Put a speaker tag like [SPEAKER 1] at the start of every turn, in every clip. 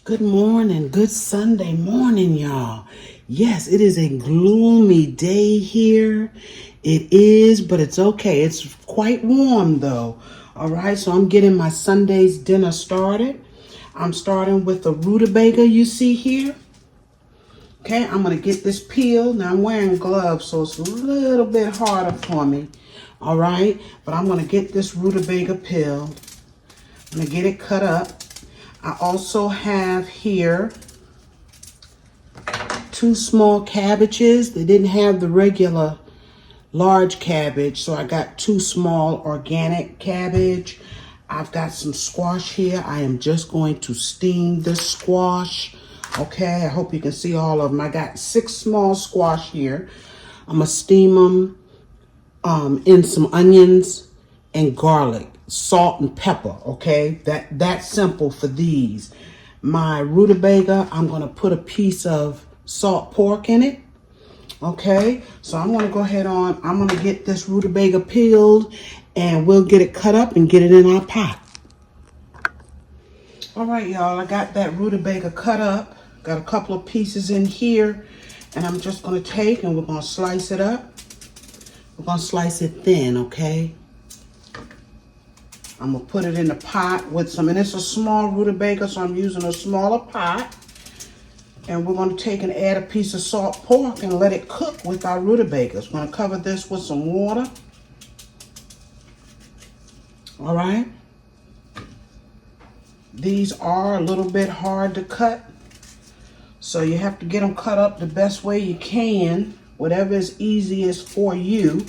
[SPEAKER 1] Good morning, good Sunday morning, y'all. Yes, it is a gloomy day here. It is, but it's okay. It's quite warm though. All right, so I'm getting my Sunday's dinner started. I'm starting with the rutabaga you see here. Okay, I'm gonna get this peeled. Now I'm wearing gloves, so it's a little bit harder for me. All right, but I'm gonna get this rutabaga peeled. I'm gonna get it cut up. I also have here 2 small cabbages. They didn't have the regular large cabbage, so I got 2 small organic cabbage. I've got some squash here. I am just going to steam this squash. Okay, I hope you can see all of them. I got 6 small squash here. I'm gonna steam them in some onions and garlic, salt and pepper. Okay, that's simple for these. My rutabaga, I'm gonna put a piece of salt pork in it. Okay, so I'm gonna go ahead on. I'm gonna get this rutabaga peeled, and we'll get it cut up and get it in our pot. All right, y'all. I got that rutabaga cut up. Got a couple of pieces in here, and I'm just gonna take and we're gonna slice it up. We're gonna slice it thin, okay? I'm gonna put it in the pot with some, and it's a small rutabaga, so I'm using a smaller pot. And we're gonna take and add a piece of salt pork and let it cook with our rutabagas. We're gonna cover this with some water. All right. These are a little bit hard to cut, so you have to get them cut up the best way you can, whatever is easiest for you.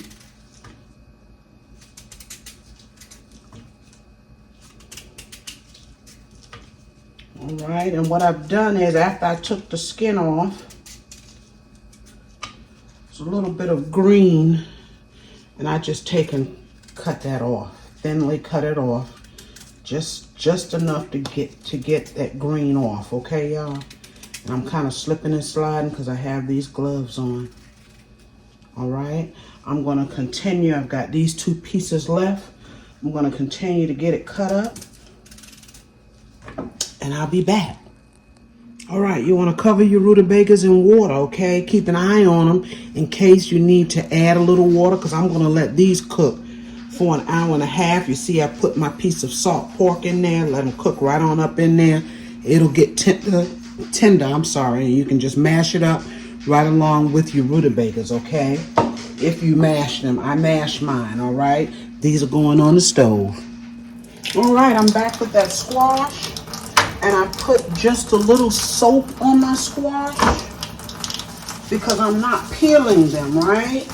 [SPEAKER 1] All right, and what I've done is after I took the skin off, there's a little bit of green, and I just take and cut that off, thinly cut it off, just enough to get that green off, okay, y'all? And I'm kind of slipping and sliding because I have these gloves on. All right, I'm gonna continue. I've got these 2 pieces left. I'm gonna continue to get it cut up, and I'll be back. All right, you want to cover your rutabagas in water, okay? Keep an eye on them in case you need to add a little water, because I'm going to let these cook for an hour and a half. You see, I put my piece of salt pork in there, let them cook right on up in there. It'll get tender, and you can just mash it up right along with your rutabagas, okay? If you mash them. I mash mine, all right? These are going on the stove. All right, I'm back with that squash. And I put just a little soap on my squash because I'm not peeling them, right?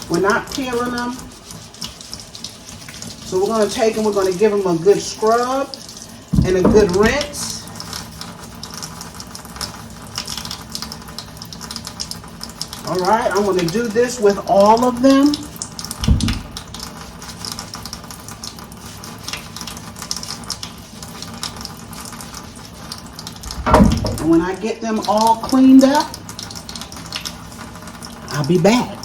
[SPEAKER 1] We're not peeling them. So we're going to take them, we're going to give them a good scrub and a good rinse. All right, I'm going to do this with all of them. And when I get them all cleaned up, I'll be back.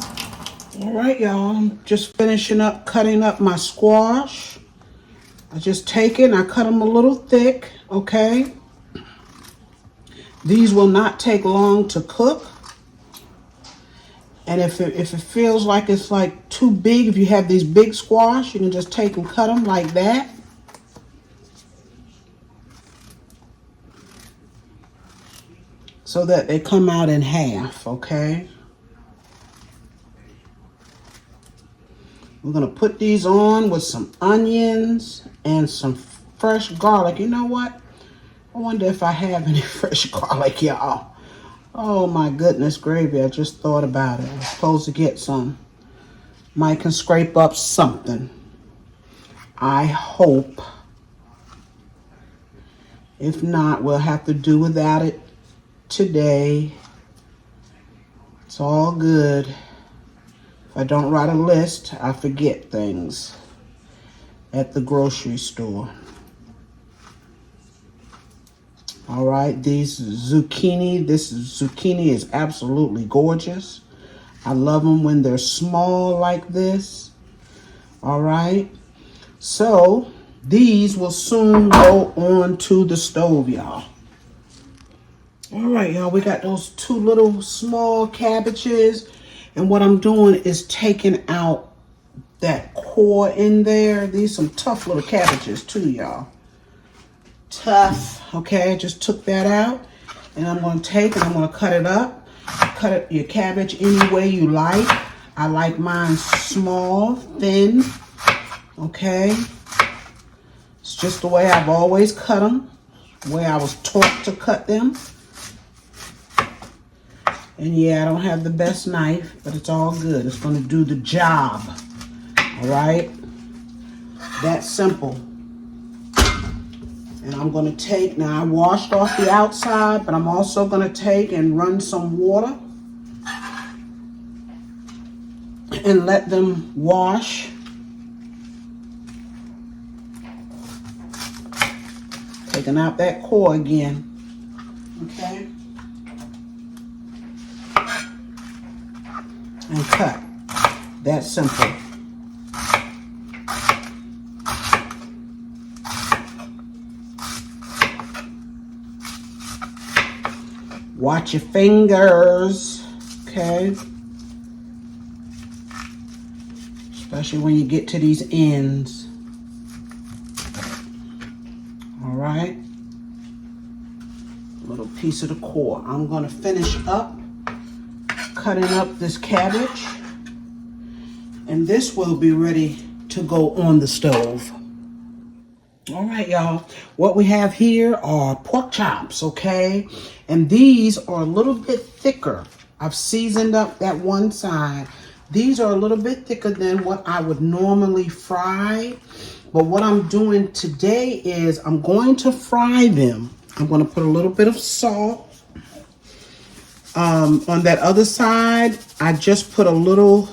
[SPEAKER 1] All right, y'all, I'm just finishing up cutting up my squash. I just take it and I cut them a little thick, okay? These will not take long to cook. And if it feels like it's like too big, if you have these big squash, you can just take and cut them like that. So that they come out in half, okay? We're gonna put these on with some onions and some fresh garlic. You know what? I wonder if I have any fresh garlic, y'all. Oh my goodness gravy, I just thought about it. I'm supposed to get some. Might can scrape up something. I hope. If not, we'll have to do without it today. It's all good. If I don't write a list, I forget things at the grocery store. All right, this zucchini is absolutely gorgeous. I love them when they're small like this. All right, so These will soon go on to the stove, y'all. All right, y'all, we got those 2 little small cabbages. And what I'm doing is taking out that core in there. These some tough little cabbages too, y'all. Tough, okay? Just took that out. And I'm going to take and I'm going to cut it up. Cut your cabbage any way you like. I like mine small, thin, okay? It's just the way I've always cut them, the way I was taught to cut them. And yeah, I don't have the best knife, but it's all good. It's going to do the job, all right? That's simple. And I'm going to take, now I washed off the outside, but I'm also going to take and run some water and let them wash. Taking out that core again, okay? And cut. That's simple. Watch your fingers, okay? Especially when you get to these ends. All right. Little piece of the core. I'm going to finish up cutting up this cabbage. And this will be ready to go on the stove. All right, y'all. What we have here are pork chops, okay? And these are a little bit thicker. I've seasoned up that one side. These are a little bit thicker than what I would normally fry. But what I'm doing today is I'm going to fry them. I'm going to put a little bit of salt. On that other side, I just put a little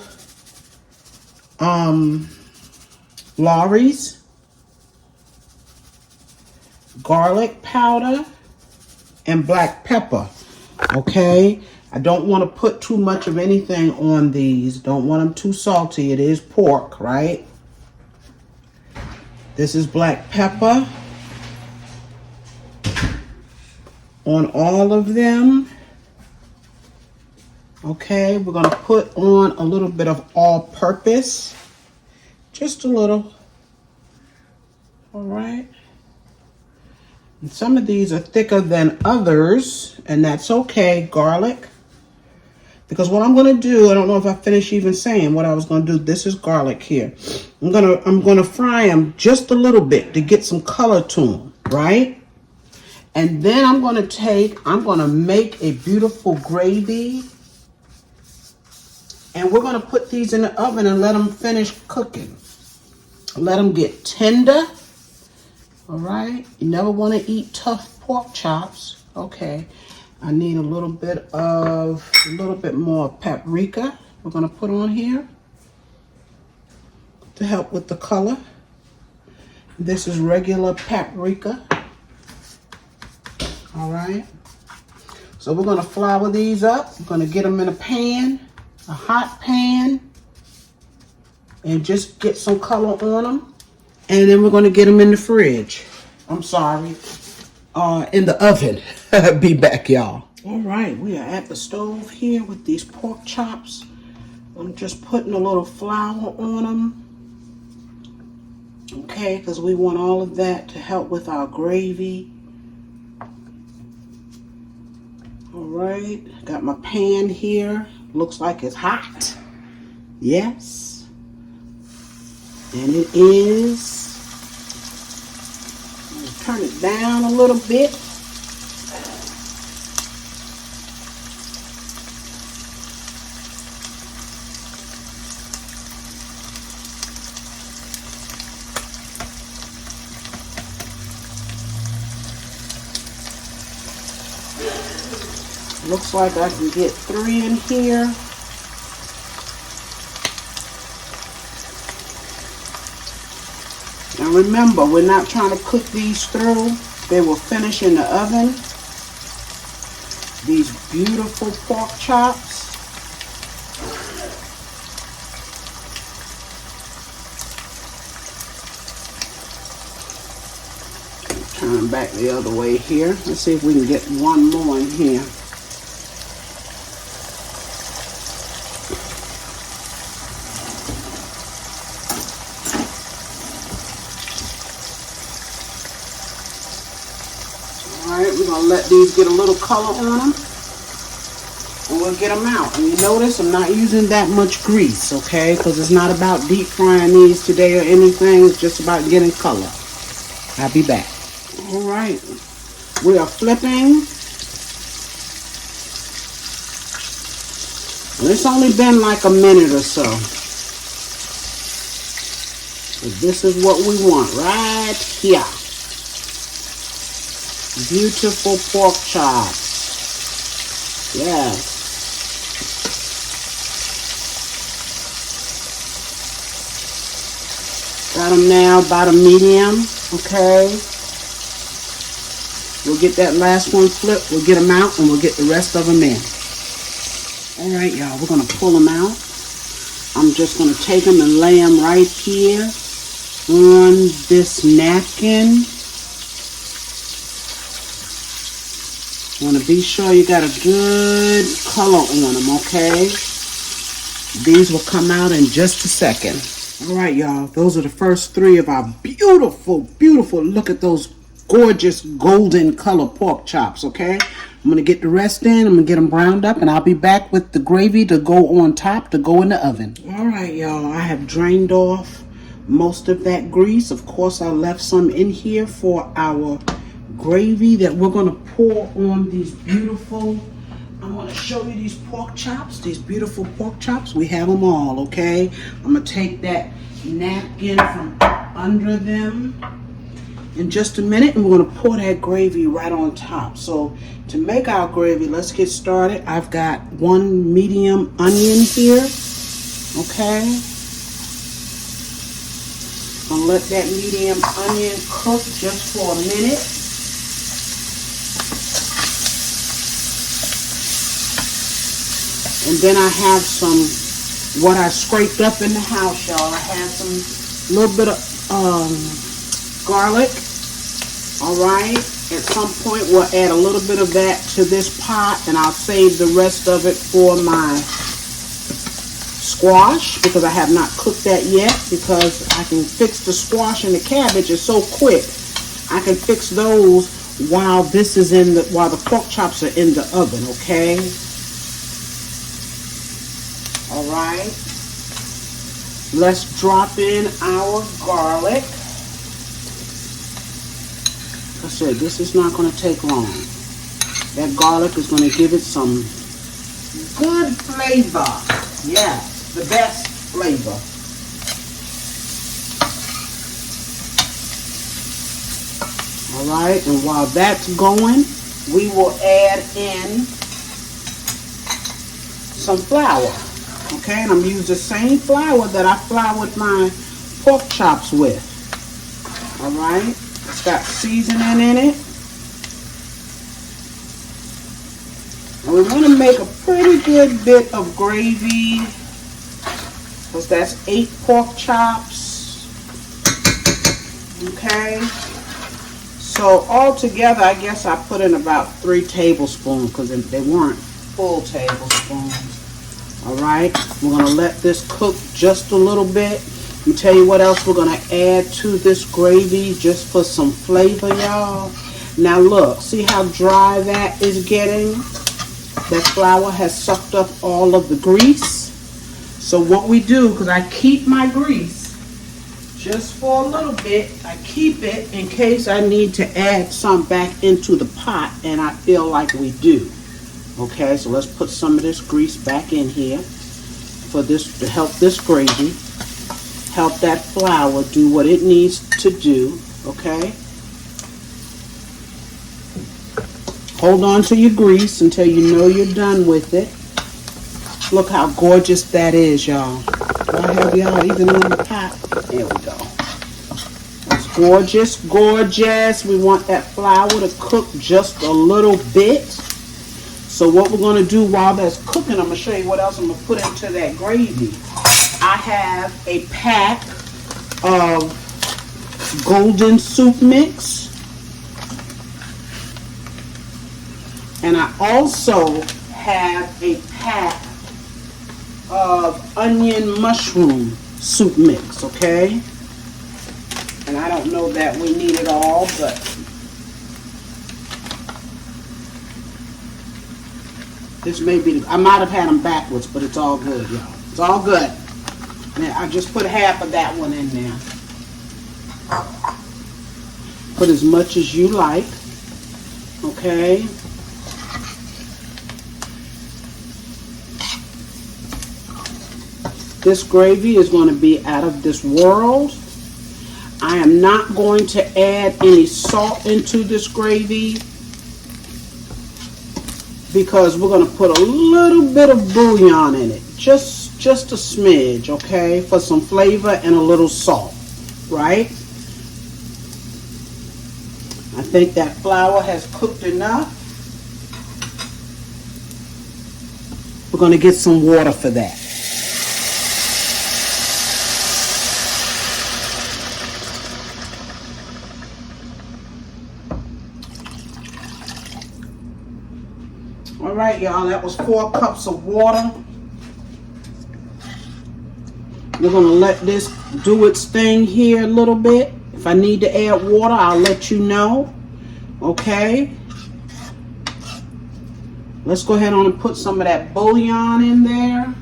[SPEAKER 1] Lawry's garlic powder and black pepper, okay? I don't want to put too much of anything on these. Don't want them too salty. It is pork, right? This is black pepper on all of them. Okay, we're going to put on a little bit of all-purpose. Just a little. All right. And some of these are thicker than others, and that's okay. Garlic. Because what I'm going to do, I don't know if I finished even saying what I was going to do. This is garlic here. I'm going to fry them just a little bit to get some color to them, right? And then I'm going to make a beautiful gravy. And we're going to put these in the oven and let them finish cooking. Let them get tender. All right. You never want to eat tough pork chops. Okay. I need a little bit more paprika. We're going to put on here to help with the color. This is regular paprika. All right. So we're going to flour these up. We're going to get them in a pan. A hot pan, and just get some color on them, and then we're going to get them in the fridge. I'm sorry, in the oven. Be back, y'all. All right, we are at the stove here with these pork chops. I'm just putting a little flour on them, okay, because we want all of that to help with our gravy. All right, got my pan here. Looks like it's hot. Yes. And it is. Turn it down a little bit. Looks like I can get 3 in here. Now remember, we're not trying to cook these through. They will finish in the oven. These beautiful pork chops. Turn back the other way here. Let's see if we can get one more in here. Alright, we're going to let these get a little color on them. And we'll get them out. And you notice I'm not using that much grease, okay? Because it's not about deep frying these today or anything. It's just about getting color. I'll be back. Alright. We are flipping. And it's only been like a minute or so. But this is what we want right here. Beautiful pork chops. Yes. Got them now about a medium, okay? We'll get that last one flipped, we'll get them out, and we'll get the rest of them in. All right, y'all, we're gonna pull them out. I'm just gonna take them and lay them right here on this napkin. Want to be sure you got a good color on them, okay? These will come out in just a second. All right, y'all, those are the first three of our beautiful, beautiful, look at those gorgeous golden color pork chops, okay? I'm going to get the rest in, I'm going to get them browned up, and I'll be back with the gravy to go on top to go in the oven. All right, y'all, I have drained off most of that grease. Of course, I left some in here for our gravy that we're going to pour on these beautiful, I want to show you these pork chops, these beautiful pork chops. We have them all, okay? I'm going to take that napkin from under them in just a minute, and we're going to pour that gravy right on top. So to make our gravy, let's get started. I've got one medium onion here, okay? I'm going to let that medium onion cook just for a minute. And then I have some, what I scraped up in the house, y'all. I have some, little bit of garlic. All right. At some point, we'll add a little bit of that to this pot, and I'll save the rest of it for my squash, because I have not cooked that yet, because I can fix the squash and the cabbage. It's so quick. I can fix those while this is in the, while the pork chops are in the oven, okay? All right, let's drop in our garlic. Like I said, this is not going to take long. That garlic is going to give it some good flavor. Yes, the best flavor. All right, and while that's going, we will add in some flour. Okay, and I'm using the same flour that I floured my pork chops with. All right, it's got seasoning in it. And we want to make a pretty good bit of gravy, because that's 8 pork chops. Okay, so all together, I guess I put in about 3 tablespoons, because they weren't full tablespoons. All right, we're going to let this cook just a little bit. Let me tell you what else we're going to add to this gravy just for some flavor, y'all. Now look, see how dry that is getting? That flour has sucked up all of the grease. So what we do, because I keep my grease just for a little bit, I keep it in case I need to add some back into the pot, and I feel like we do. Okay, so let's put some of this grease back in here for this, to help this gravy, help that flour do what it needs to do, okay? Hold on to your grease until you know you're done with it. Look how gorgeous that is, y'all. Do I have y'all even on the pot? There we go. It's gorgeous, gorgeous. We want that flour to cook just a little bit. So what we're going to do while that's cooking, I'm going to show you what else I'm going to put into that gravy. I have a pack of golden soup mix. And I also have a pack of onion mushroom soup mix, okay? And I don't know that we need it all, but this may be, I might have had them backwards, but it's all good, y'all. It's all good. And I just put half of that one in there. Put as much as you like, okay? This gravy is going to be out of this world. I am not going to add any salt into this gravy because we're going to put a little bit of bouillon in it. Just a smidge, okay? For some flavor and a little salt, right? I think that flour has cooked enough. We're going to get some water for that. All right, y'all, that was 4 cups of water. We're going to let this do its thing here a little bit. If I need to add water, I'll let you know. Okay. Let's go ahead on and put some of that bouillon in there.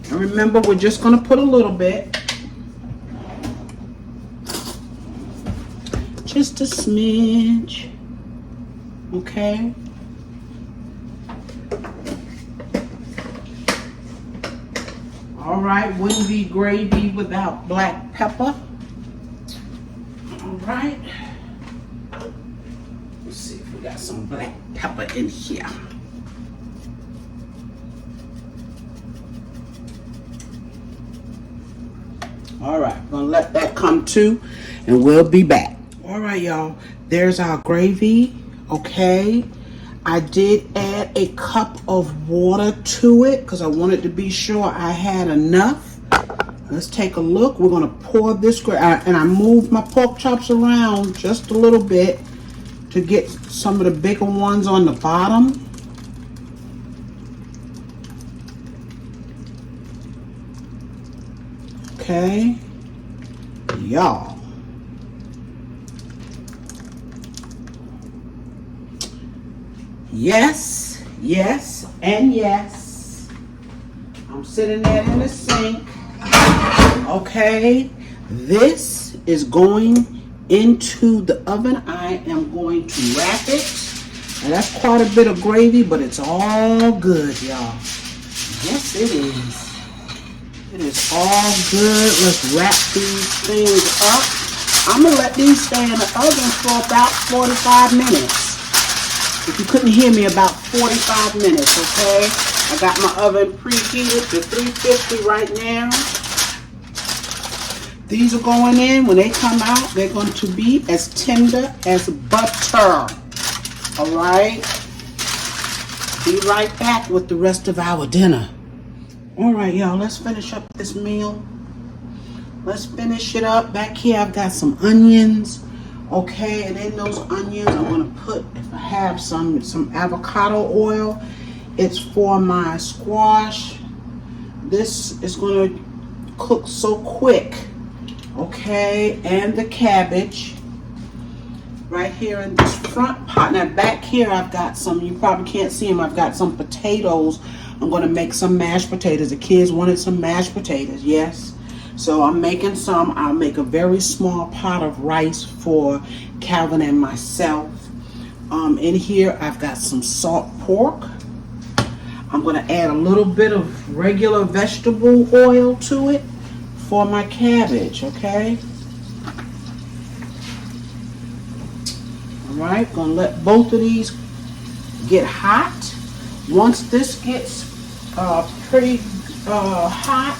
[SPEAKER 1] And remember, we're just going to put a little bit. Just a smidge. Okay. All right, wouldn't be gravy without black pepper. All right. Let's see if we got some black pepper in here. All right, gonna let that come to, and we'll be back. All right, y'all, there's our gravy, okay? I did add a cup of water to it because I wanted to be sure I had enough. Let's take a look. We're going to pour this, and I moved my pork chops around just a little bit to get some of the bigger ones on the bottom. Okay, y'all. Yes, yes, and yes. I'm sitting there in the sink. Okay, this is going into the oven. I am going to wrap it. And that's quite a bit of gravy, but it's all good, y'all. Yes, it is. It is all good. Let's wrap these things up. I'm going to let these stay in the oven for about 45 minutes. If you couldn't hear me, about 45 minutes, okay? I got my oven preheated to 350 right now. These are going in. When they come out, they're going to be as tender as butter. All right? Be right back with the rest of our dinner. All right, y'all, let's finish up this meal. Let's finish it up. Back here, I've got some onions. Okay, and in those onions, I'm going to put, if I have some avocado oil. It's for my squash. This is going to cook so quick. Okay, and the cabbage. Right here in this front pot. Now back here, I've got some, you probably can't see them, I've got some potatoes. I'm going to make some mashed potatoes. The kids wanted some mashed potatoes, yes. So I'm making some. I'll make a very small pot of rice for Calvin and myself. In here, I've got some salt pork. I'm going to add a little bit of regular vegetable oil to it for my cabbage, okay? All right, going to let both of these get hot. Once this gets pretty hot,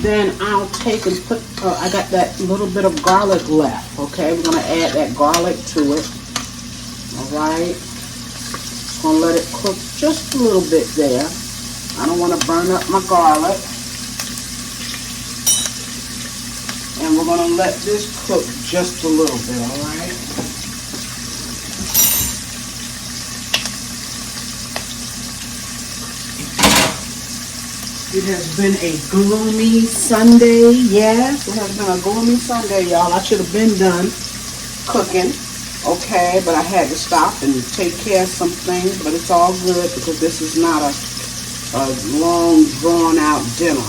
[SPEAKER 1] then I'll take and put, I got that little bit of garlic left, okay? We're going to add that garlic to it, all right? Just going to let it cook just a little bit there. I don't want to burn up my garlic. And we're going to let this cook just a little bit, all right? It has been a gloomy Sunday. Yes, it has been a gloomy Sunday, y'all. I should have been done cooking. Okay, but I had to stop and take care of some things, but it's all good because this is not a long, drawn-out dinner.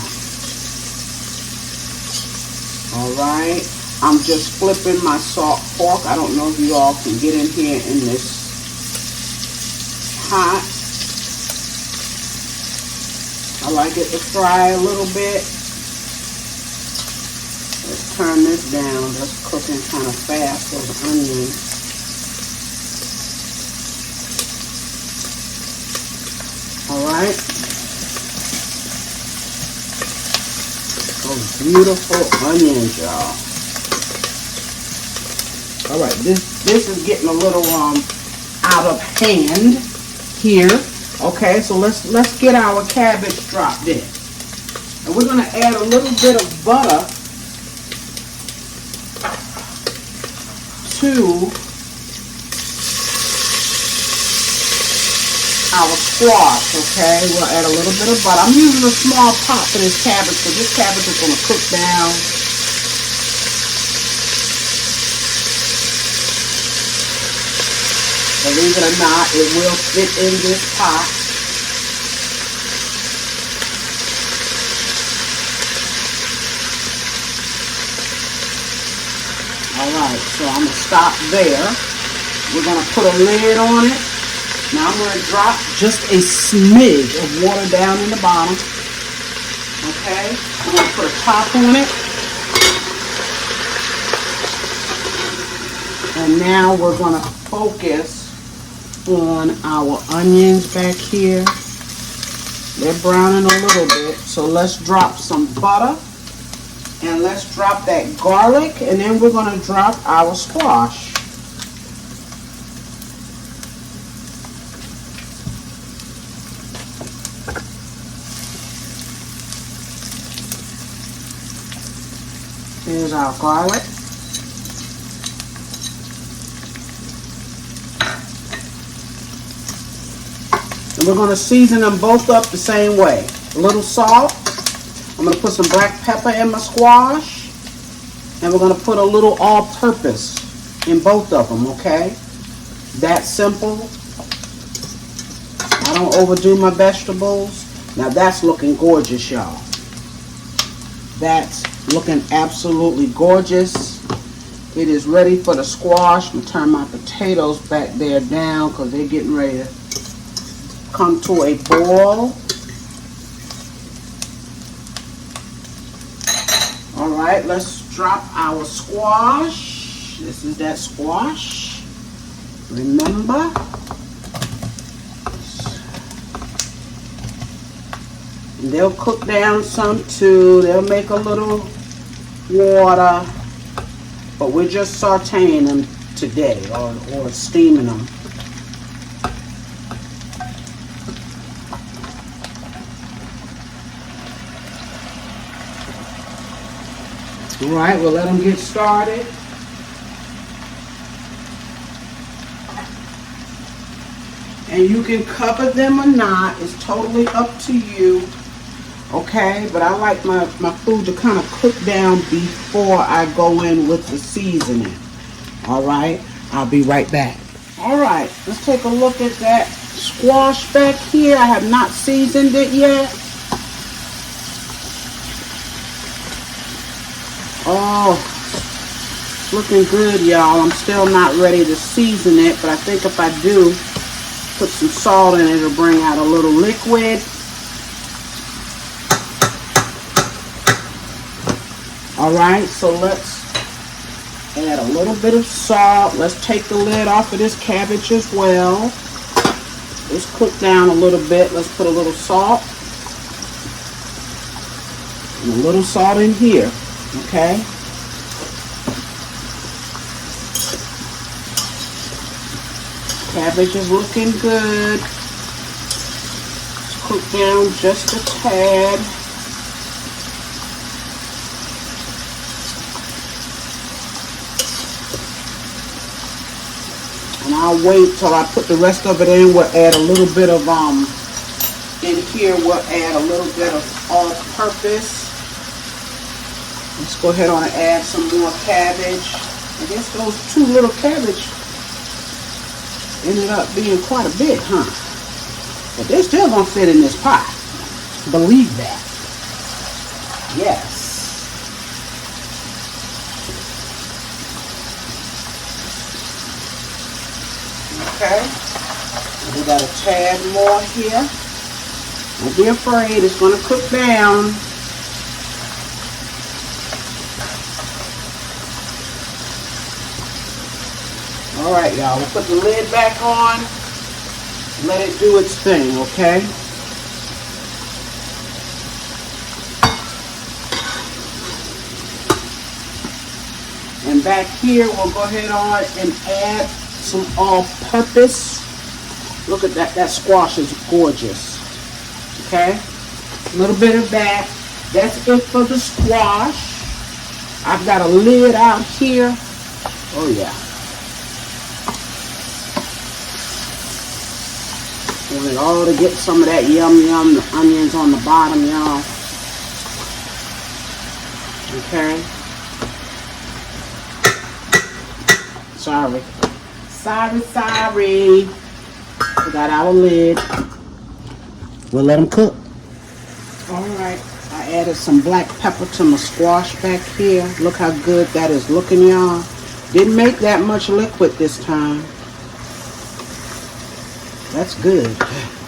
[SPEAKER 1] All right, I'm just flipping my salt pork. I don't know if you all can get in here in this hot. I like it to fry a little bit. Let's turn this down. That's cooking kind of fast, those onions. All right. Those beautiful onions, y'all. All right, this is getting a little out of hand here. Okay, so let's get our cabbage dropped in. And we're gonna add a little bit of butter to our squash, okay? We'll add a little bit of butter. I'm using a small pot for this cabbage because this cabbage is gonna cook down. Believe it or not, it will fit in this pot. Alright, so I'm going to stop there. We're going to put a lid on it. Now I'm going to drop just a smidge of water down in the bottom. Okay, I'm going to put a top on it. And now we're going to focus on our onions back here. They're browning a little bit, so let's drop some butter and let's drop that garlic, and then we're going to drop our squash. Here's our garlic. And we're going to season them both up the same way. A little salt. I'm going to put some black pepper in my squash. And we're going to put a little all-purpose in both of them, okay? That simple. I don't overdo my vegetables. Now that's looking gorgeous, y'all. That's looking absolutely gorgeous. It is ready for the squash. I'm going to turn my potatoes back there down because they're getting ready to come to a boil. All right, let's drop our squash. This is that squash. Remember. And they'll cook down some too. They'll make a little water. But we're just sauteing them today or steaming them. All right, we'll let them get started. And you can cover them or not. It's totally up to you. Okay, but I like my food to kind of cook down before I go in with the seasoning. All right, I'll be right back. All right, let's take a look at that squash back here. I have not seasoned it yet. Oh, looking good, y'all. I'm still not ready to season it, but I think if I do put some salt in it, it'll bring out a little liquid. All right, so let's add a little bit of salt. Let's take the lid off of this cabbage as well. Let's cook down a little bit. Let's put a little salt. And a little salt in here. Okay. Cabbage is looking good. Let's cook down just a tad. And I'll wait till I put the rest of it in. We'll add a little bit of In here, we'll add a little bit of all-purpose. Let's go ahead on and add some more cabbage. I guess those 2 little cabbage ended up being quite a bit, huh? But they're still gonna fit in this pot. Believe that. Yes. Okay. We got a tad more here. Don't be afraid, it's gonna cook down. All right, y'all, we'll put the lid back on. Let it do its thing, okay? And back here, we'll go ahead on and add some all-purpose. Look at that. That squash is gorgeous. Okay? A little bit of that. That's it for the squash. I've got a lid out here. Oh, yeah. Want it all to get some of that yum yum, the onions on the bottom, y'all. Okay. Sorry. We got our lid. We'll let them cook. Alright. I added some black pepper to my squash back here. Look how good that is looking, y'all. Didn't make that much liquid this time. That's good.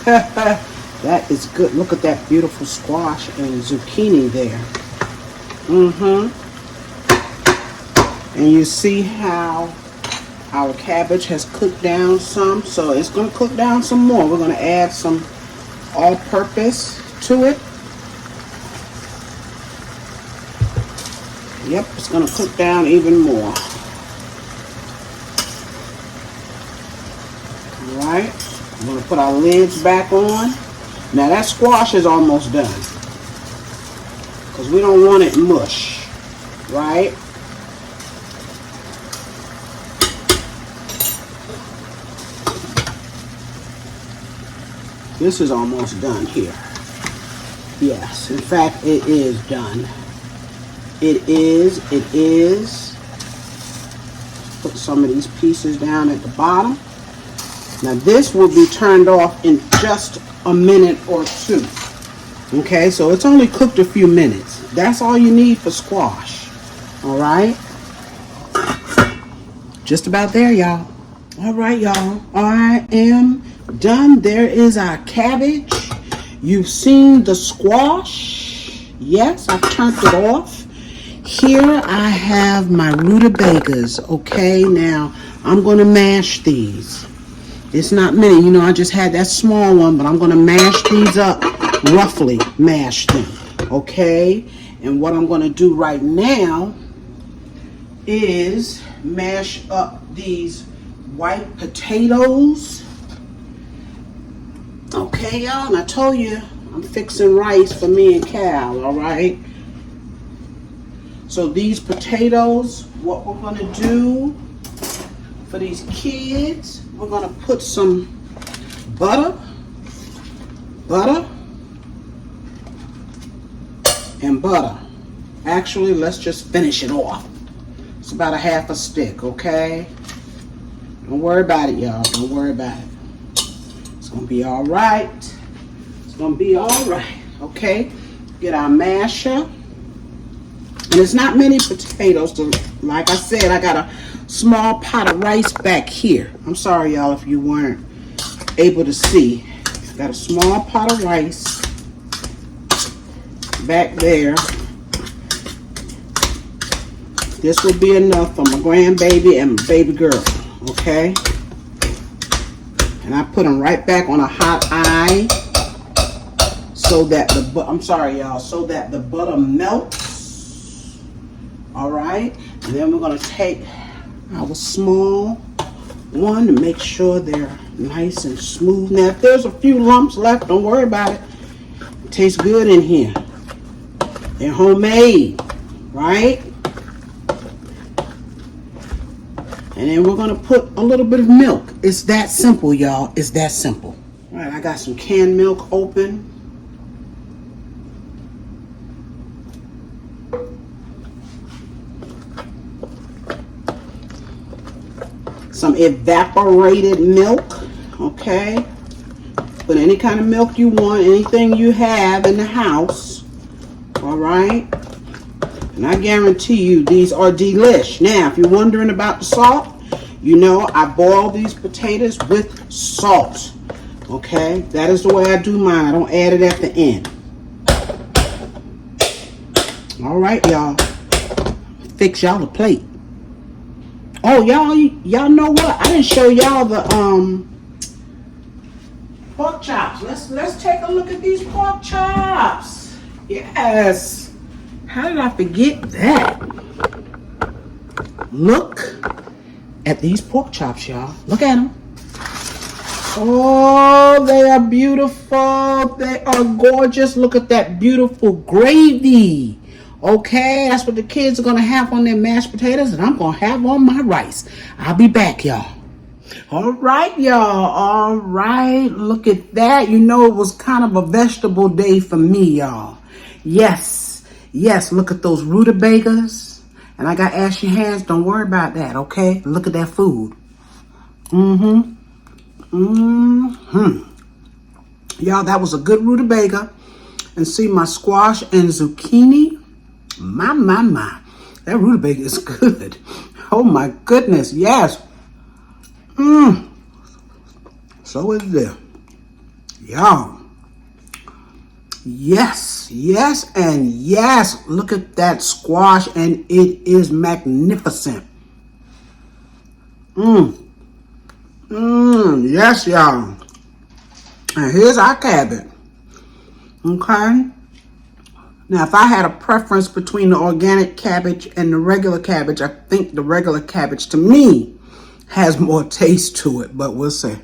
[SPEAKER 1] That is good. Look at that beautiful squash and zucchini there. And you see how our cabbage has cooked down some. So it's going to cook down some more. We're going to add some all-purpose to it. Yep, it's going to cook down even more. Alright. I'm going to put our lids back on. Now that squash is almost done. Because we don't want it mush. Right? This is almost done here. Yes, in fact, it is done. It is. Put some of these pieces down at the bottom. Now this will be turned off in just a minute or 2. Okay, so it's only cooked a few minutes. That's all you need for squash. All right. Just about there, y'all. All right, y'all. I am done. There is our cabbage. You've seen the squash. Yes, I've turned it off. Here I have my rutabagas. Okay, now I'm going to mash these. It's not many, you know, I just had that small one, but I'm going to mash these up, roughly mash them, okay? And what I'm going to do right now is mash up these white potatoes. Okay, y'all, and I told you I'm fixing rice for me and Cal, all right? So these potatoes, what we're going to do for these kids, we're going to put some butter, and butter. Actually, let's just finish it off. It's about a half a stick, okay? Don't worry about it, y'all. Don't worry about it. It's going to be all right. It's going to be all right, okay? Get our masher. And it's not many potatoes. So, like I said, I got a small pot of rice back here. I'm sorry, y'all, if you weren't able to see. Got a small pot of rice back there. This will be enough for my grandbaby and my baby girl, okay? And I put them right back on a hot eye so that the, I'm sorry, y'all, so that the butter melts. All right, and then we're gonna take our small one to make sure they're nice and smooth. Now, if there's a few lumps left, don't worry about it. It tastes good in here. They're homemade, right? And then we're going to put a little bit of milk. It's that simple, y'all. It's that simple. All right, I got some canned milk open. Some evaporated milk, okay? Put any kind of milk you want, anything you have in the house, all right? And I guarantee you these are delish. Now, if you're wondering about the salt, you know I boil these potatoes with salt, okay? That is the way I do mine. I don't add it at the end. All right, y'all. Fix y'all a plate. Oh, y'all know what? I didn't show y'all the pork chops. Let's take a look at these pork chops. Yes. How did I forget that? Look at these pork chops, y'all. Look at them. Oh, they are beautiful. They are gorgeous. Look at that beautiful gravy. Okay, that's what the kids are going to have on their mashed potatoes, and I'm going to have on my rice. I'll be back, y'all. All right, y'all. All right. Look at that. You know, it was kind of a vegetable day for me, y'all. Yes. Yes, look at those rutabagas. And I got ashy hands. Don't worry about that, okay? Look at that food. Mm-hmm. Mm-hmm. Y'all, that was a good rutabaga. And see my squash and zucchini. My. That rutabaga is good. Oh, my goodness. Yes. So is there. Y'all. Yes, and yes. Look at that squash, and it is magnificent. Yes, y'all. And here's our cabbage. Okay. Now, if I had a preference between the organic cabbage and the regular cabbage, I think the regular cabbage, to me, has more taste to it, but we'll see.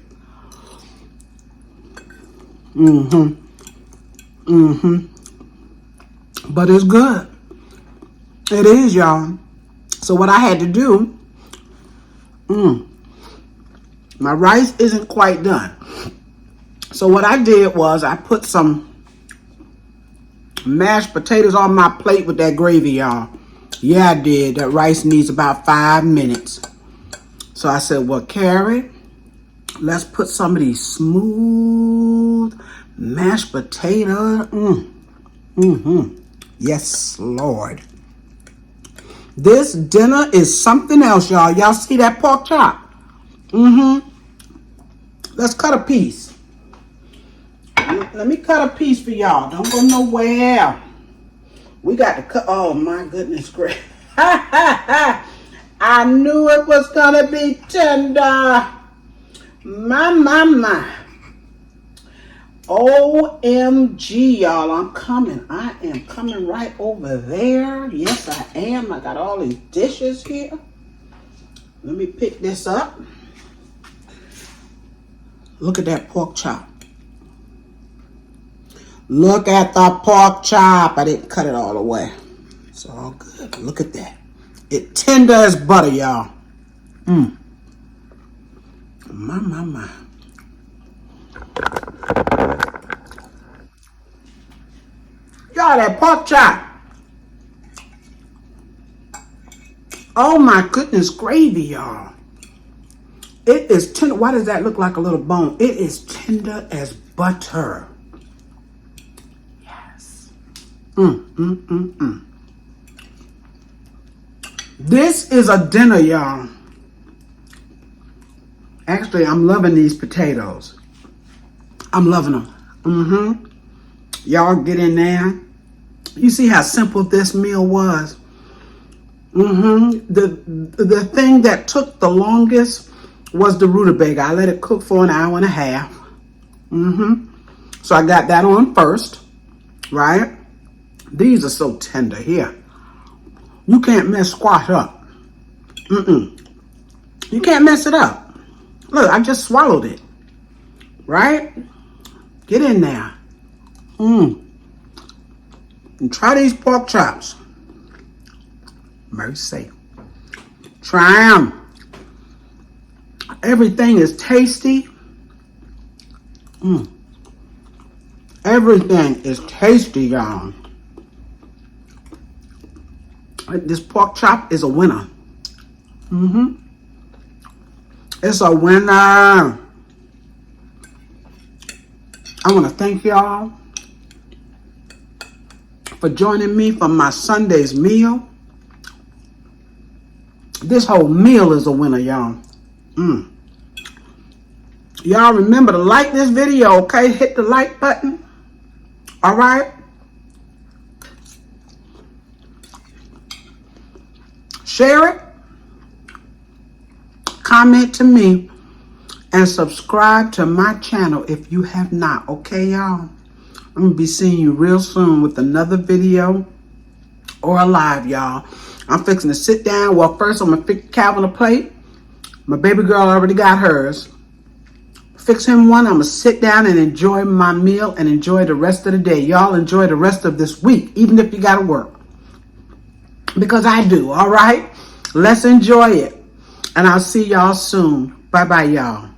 [SPEAKER 1] But it's good. It is, y'all. So what I had to do, my rice isn't quite done. So what I did was I put some mashed potatoes on my plate with that gravy, y'all. Yeah, I did. That rice needs about 5 minutes. So I said, well, Carrie, let's put some of these smooth mashed potatoes. Yes, Lord. This dinner is something else, y'all. Y'all see that pork chop? Let's cut a piece. Let me cut a piece for y'all. Don't go nowhere. We got to cut. Oh, my goodness, great. I knew it was going to be tender. My. OMG, y'all. I'm coming. I am coming right over there. Yes, I am. I got all these dishes here. Let me pick this up. Look at that pork chop. Look at the pork chop. I didn't cut it all the way. It's all good. Look at that. It tender as butter, y'all. My. Y'all, that pork chop. Oh, my goodness, gravy, y'all. It is tender. Why does that look like a little bone? It is tender as butter. Yes. This is a dinner, y'all. Actually, I'm loving these potatoes. I'm loving them. Y'all get in there. You see how simple this meal was? The thing that took the longest was the rutabaga. I let it cook for an hour and a half. So I got that on first, right? These are so tender here. You can't mess squash up. You can't mess it up. Look, I just swallowed it, right? Get in there. And try these pork chops. Mercy. Try them. Everything is tasty. Everything is tasty, y'all. This pork chop is a winner. It's a winner. I want to thank y'all for joining me for my Sunday's meal. This whole meal is a winner, y'all. Y'all remember to like this video, okay? Hit the like button. All right? Share it. Comment to me. And subscribe to my channel if you have not. Okay, y'all? I'm going to be seeing you real soon with another video or a live, y'all. I'm fixing to sit down. Well, first I'm going to fix Calvin a plate. My baby girl already got hers. Fix him one. I'm going to sit down and enjoy my meal and enjoy the rest of the day. Y'all enjoy the rest of this week, even if you got to work. Because I do, all right? Let's enjoy it. And I'll see y'all soon. Bye-bye, y'all.